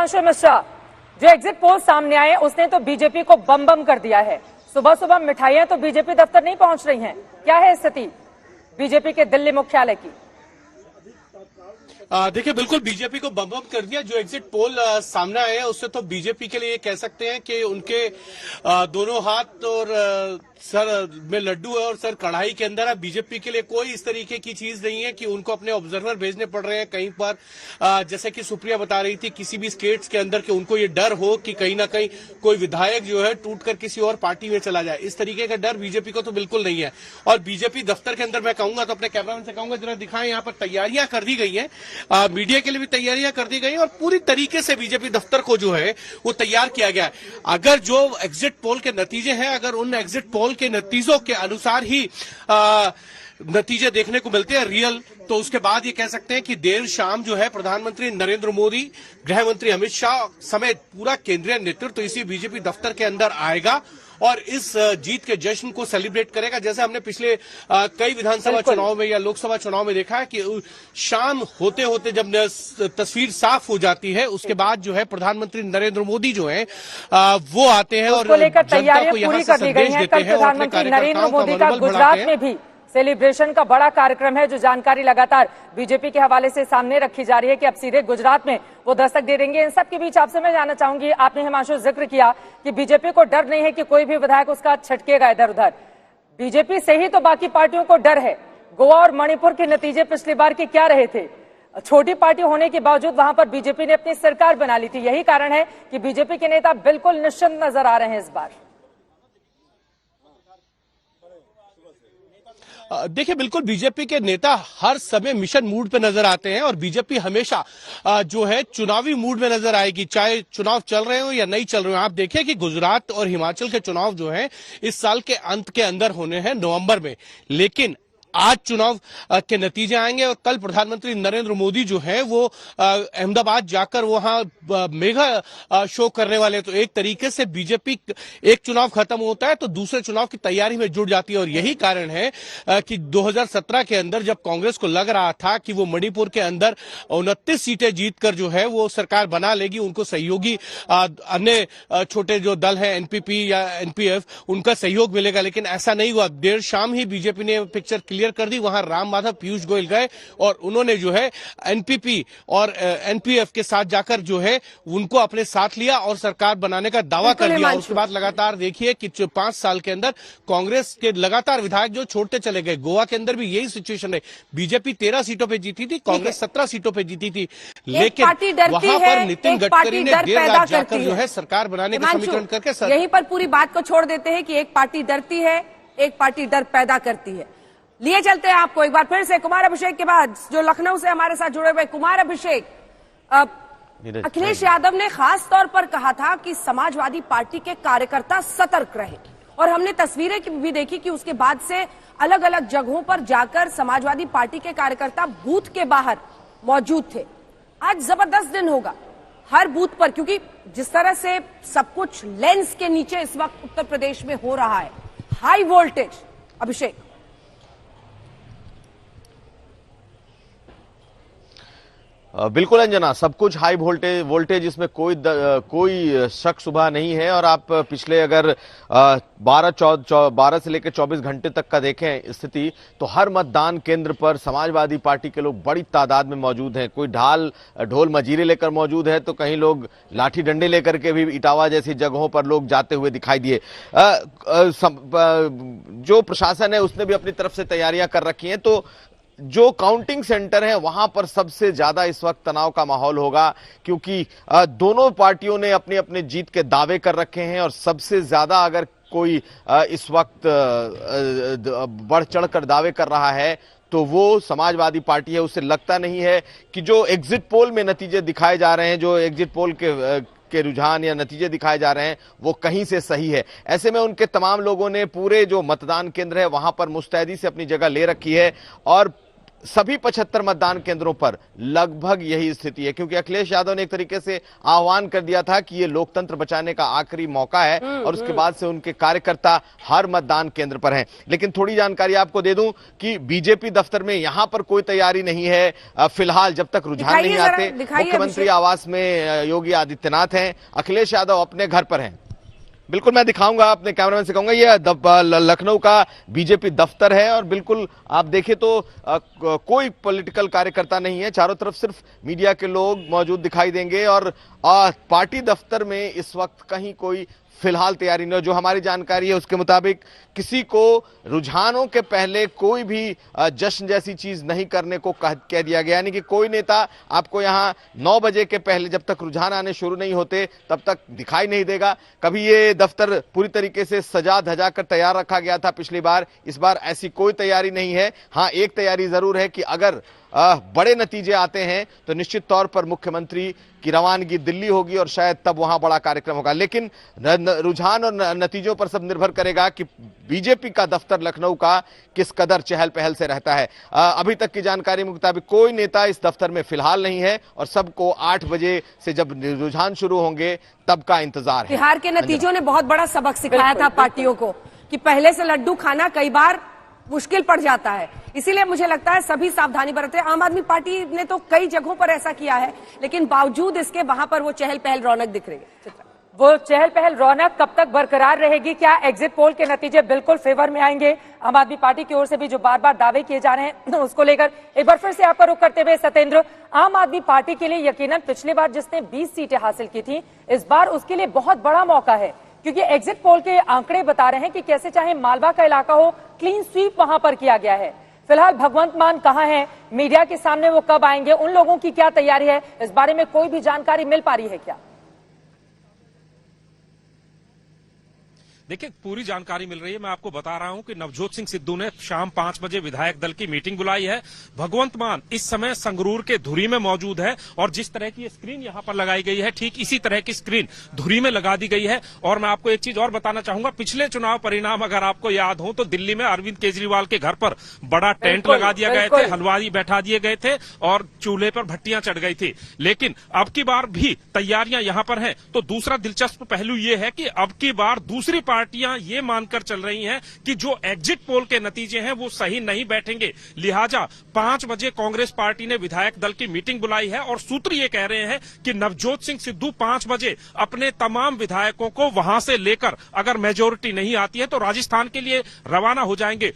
हिमांशु मिश्रा, जो exit poll सामने आए उसने तो बीजेपी को बम बम कर दिया है। सुबह सुबह मिठाइयां तो बीजेपी दफ्तर नहीं पहुंच रही हैं। क्या है स्थिति बीजेपी के दिल्ली मुख्यालय की? देखिए, बिल्कुल बीजेपी को बम बम कर दिया। जो एग्जिट पोल सामने आए हैं उससे तो बीजेपी के लिए कह सकते हैं कि उनके दोनों हाथ और सर में लड्डू है और सर कढ़ाई के अंदर है। बीजेपी के लिए कोई इस तरीके की चीज नहीं है कि उनको अपने ऑब्जर्वर भेजने पड़ रहे हैं कहीं पर। जैसे कि सुप्रिया बता रही थी, किसी भी स्टेट्स के अंदर कि उनको ये डर हो कि कहीं ना कहीं कोई विधायक जो है टूट कर किसी और पार्टी में चला जाए, इस तरीके का डर बीजेपी को तो बिल्कुल नहीं है। और बीजेपी दफ्तर के अंदर मैं कहूंगा, तो अपने कैमरामैन से कहूंगा जरा दिखाएं, यहाँ पर तैयारियां कर दी गई हैं, मीडिया के लिए भी तैयारियां कर दी गई और पूरी तरीके से बीजेपी दफ्तर को जो है वो तैयार किया गया है। अगर जो एग्जिट पोल के नतीजे हैं, अगर उन एग्जिट पोल के नतीजों के अनुसार ही नतीजे देखने को मिलते हैं रियल, तो उसके बाद ये कह सकते हैं कि देर शाम जो है प्रधानमंत्री नरेंद्र मोदी, गृह मंत्री अमित शाह समेत पूरा केंद्रीय नेतृत्व तो इसी बीजेपी दफ्तर के अंदर आएगा और इस जीत के जश्न को सेलिब्रेट करेगा। जैसे हमने पिछले कई विधानसभा चुनाव में या लोकसभा चुनाव में देखा है कि शाम होते होते जब तस्वीर साफ हो जाती है, उसके बाद जो है प्रधानमंत्री नरेंद्र मोदी जो है वो आते हैं और लेकर तैयारियां पूरी कर दी गई हैं। कल प्रधानमंत्री नरेंद्र मोदी का गुजरात में भी सेलिब्रेशन का बड़ा कार्यक्रम है, जो जानकारी लगातार बीजेपी के हवाले से सामने रखी जा रही है कि अब सीधे गुजरात में वो दस्तक दे देंगे। इन सब के बीच आपसे मैं जानना चाहूंगी, आपने हिमांशु जिक्र किया कि बीजेपी को डर नहीं है कि कोई भी विधायक उसका छटकेगा इधर उधर। बीजेपी से ही तो बाकी पार्टियों को डर है। गोवा और मणिपुर के नतीजे पिछली बार के क्या रहे थे? छोटी पार्टी होने के बावजूद वहां पर बीजेपी ने अपनी सरकार बना ली थी। यही कारण है कि बीजेपी के नेता बिल्कुल निश्चिंत नजर आ रहे हैं इस बार। देखिए, बिल्कुल बीजेपी के नेता हर समय मिशन मूड पे नजर आते हैं और बीजेपी हमेशा जो है चुनावी मूड में नजर आएगी, चाहे चुनाव चल रहे हो या नहीं चल रहे हो। आप देखिए कि गुजरात और हिमाचल के चुनाव जो है इस साल के अंत के अंदर होने हैं, नवंबर में, लेकिन आज चुनाव के नतीजे आएंगे और कल प्रधानमंत्री नरेंद्र मोदी जो है वो अहमदाबाद जाकर वहां मेगा शो करने वाले। तो एक तरीके से बीजेपी एक चुनाव खत्म होता है तो दूसरे चुनाव की तैयारी में जुट जाती है और यही कारण है कि 2017 के अंदर जब कांग्रेस को लग रहा था कि वो मणिपुर के अंदर 29 सीटें जीतकर जो है वो सरकार बना लेगी, उनको सहयोगी अन्य छोटे जो दल हैं एनपीपी या एनपीएफ, उनका सहयोग मिलेगा, लेकिन ऐसा नहीं हुआ। देर शाम ही बीजेपी ने पिक्चर क्लियर कर दी। वहां राम माधव पीयूष गोयल गए और उन्होंने जो है एनपीपी और एनपीएफ के साथ जाकर जो है उनको अपने साथ लिया और सरकार बनाने का दावा कर दिया। उसके बाद लगातार देखिए कि 5 साल के अंदर कांग्रेस के लगातार विधायक जो छोड़ते चले गए। गोवा के अंदर भी यही सिचुएशन है। बीजेपी 13 सीटों पर जीती थी, कांग्रेस 17 सीटों पर जीती थी, लेकिन वहां पर नितिन गडकरी ने देर रात जाकर जो है सरकार बनाने का समीकरण करके यहीं पर पूरी बात को छोड़ देते हैं कि एक पार्टी डरती है, एक पार्टी डर पैदा करती है। लिए चलते हैं आपको एक बार फिर से कुमार अभिषेक के बाद, जो लखनऊ से हमारे साथ जुड़े हुए। कुमार अभिषेक, अखिलेश यादव ने खास तौर पर कहा था कि समाजवादी पार्टी के कार्यकर्ता सतर्क रहे और हमने तस्वीरें भी देखी कि उसके बाद से अलग अलग जगहों पर जाकर समाजवादी पार्टी के कार्यकर्ता बूथ के बाहर मौजूद थे। आज जबरदस्त दिन होगा हर बूथ पर, क्योंकि जिस तरह से सब कुछ लेंस के नीचे इस वक्त उत्तर प्रदेश में हो रहा है, हाई वोल्टेज। अभिषेक, बिल्कुल अंजना, सब कुछ हाई वोल्टेज, इसमें कोई शक शुबा नहीं है। और आप पिछले अगर 12 से लेकर 24 घंटे तक का देखें स्थिति, तो हर मतदान केंद्र पर समाजवादी पार्टी के लोग बड़ी तादाद में मौजूद हैं। कोई ढोल मजीरे लेकर मौजूद है, तो कहीं लोग लाठी डंडे लेकर के भी इटावा जैसी जगहों पर लोग जाते हुए दिखाई दिए। जो प्रशासन है उसने भी अपनी तरफ से तैयारियां कर रखी हैं। तो जो काउंटिंग सेंटर है वहां पर सबसे ज्यादा इस वक्त तनाव का माहौल होगा, क्योंकि दोनों पार्टियों ने अपने अपने जीत के दावे कर रखे हैं और सबसे ज्यादा अगर कोई इस वक्त बढ़ चढ़कर दावे कर रहा है तो वो समाजवादी पार्टी है। उसे लगता नहीं है कि जो एग्जिट पोल में नतीजे दिखाए जा रहे हैं, जो एग्जिट पोल के रुझान या नतीजे दिखाए जा रहे हैं, वो कहीं से सही है। ऐसे में उनके तमाम लोगों ने पूरे जो मतदान केंद्र है वहां पर मुस्तैदी से अपनी जगह ले रखी है और सभी 75 मतदान केंद्रों पर लगभग यही स्थिति है, क्योंकि अखिलेश यादव ने एक तरीके से आह्वान कर दिया था कि ये लोकतंत्र बचाने का आखिरी मौका है और उसके बाद से उनके कार्यकर्ता हर मतदान केंद्र पर हैं। लेकिन थोड़ी जानकारी आपको दे दूं कि बीजेपी दफ्तर में यहां पर कोई तैयारी नहीं है फिलहाल, जब तक रुझान नहीं आते। मुख्यमंत्री आवास में योगी आदित्यनाथ हैं, अखिलेश यादव अपने घर पर हैं। बिल्कुल मैं दिखाऊंगा, अपने कैमरामैन से कहूंगा, ये लखनऊ का बीजेपी दफ्तर है और बिल्कुल आप देखें तो कोई पॉलिटिकल कार्यकर्ता नहीं है, चारों तरफ सिर्फ मीडिया के लोग मौजूद दिखाई देंगे और पार्टी दफ्तर में इस वक्त कहीं कोई फिलहाल तैयारी नहीं। जो हमारी जानकारी है उसके मुताबिक किसी को रुझानों के पहले कोई भी जश्न जैसी चीज नहीं करने को कह दिया गया, यानी कि कोई नेता आपको यहां 9 बजे के पहले, जब तक रुझान आने शुरू नहीं होते तब तक दिखाई नहीं देगा। कभी ये दफ्तर पूरी तरीके से सजा धजा कर तैयार रखा गया था पिछली बार, इस बार ऐसी कोई तैयारी नहीं है। हाँ, एक तैयारी जरूर है कि अगर बड़े नतीजे आते हैं तो निश्चित तौर पर मुख्यमंत्री की रवानगी दिल्ली होगी और शायद तब वहां बड़ा कार्यक्रम होगा। लेकिन रुझान और नतीजों पर सब निर्भर करेगा कि बीजेपी का दफ्तर लखनऊ का किस कदर चहल पहल से रहता है। अभी तक की जानकारी के मुताबिक कोई नेता इस दफ्तर में फिलहाल नहीं है और सबको 8 बजे से जब रुझान शुरू होंगे तब का इंतजार है। बिहार के नतीजों ने बहुत बड़ा सबक सिखाया था पार्टियों को कि पहले से लड्डू खाना कई बार मुश्किल पड़ जाता है, इसीलिए मुझे लगता है सभी सावधानी बरतें। आम आदमी पार्टी ने तो कई जगहों पर ऐसा किया है, लेकिन बावजूद इसके वहां पर वो चहल पहल रौनक दिख रही है। वो चहल पहल रौनक कब तक बरकरार रहेगी? क्या एग्जिट पोल के नतीजे बिल्कुल फेवर में आएंगे? आम आदमी पार्टी की ओर से भी जो बार बार दावे किए जा रहे हैं उसको लेकर एक बार फिर से आपका रुख करते हुए सत्येंद्र, आम आदमी पार्टी के लिए यकीनन पिछली बार जिसने 20 सीटें हासिल की थी, इस बार उसके लिए बहुत बड़ा मौका है, क्योंकि एग्जिट पोल के आंकड़े बता रहे हैं कि कैसे चाहे मालवा का इलाका हो, क्लीन स्वीप वहां पर किया गया है। फिलहाल भगवंत मान कहां हैं, मीडिया के सामने वो कब आएंगे, उन लोगों की क्या तैयारी है, इस बारे में कोई भी जानकारी मिल पा रही है क्या? देखिए, पूरी जानकारी मिल रही है। मैं आपको बता रहा हूं कि नवजोत सिंह सिद्धू ने शाम 5 बजे विधायक दल की मीटिंग बुलाई है। भगवंत मान इस समय संगरूर के धुरी में मौजूद है और जिस तरह की स्क्रीन यहां पर लगाई गई है, ठीक इसी तरह की स्क्रीन धुरी में लगा दी गई है। और मैं आपको एक चीज और बताना चाहूंगा, पिछले चुनाव परिणाम अगर आपको याद हो तो दिल्ली में अरविंद केजरीवाल के घर पर बड़ा टेंट लगा दिया गए थे, हलवाई बैठा दिए गए थे और चूल्हे पर भट्टियां चढ़ गई थी। लेकिन अब की बार भी तैयारियां यहां पर हैं। तो दूसरा दिलचस्प पहलू यह है कि अब की बार दूसरी पार्टियां ये मानकर चल रही हैं कि जो एग्जिट पोल के नतीजे हैं वो सही नहीं बैठेंगे, लिहाजा 5 बजे कांग्रेस पार्टी ने विधायक दल की मीटिंग बुलाई है और सूत्र ये कह रहे हैं कि नवजोत सिंह सिद्धू 5 बजे अपने तमाम विधायकों को वहां से लेकर, अगर मेजोरिटी नहीं आती है तो राजस्थान के लिए रवाना हो जाएंगे।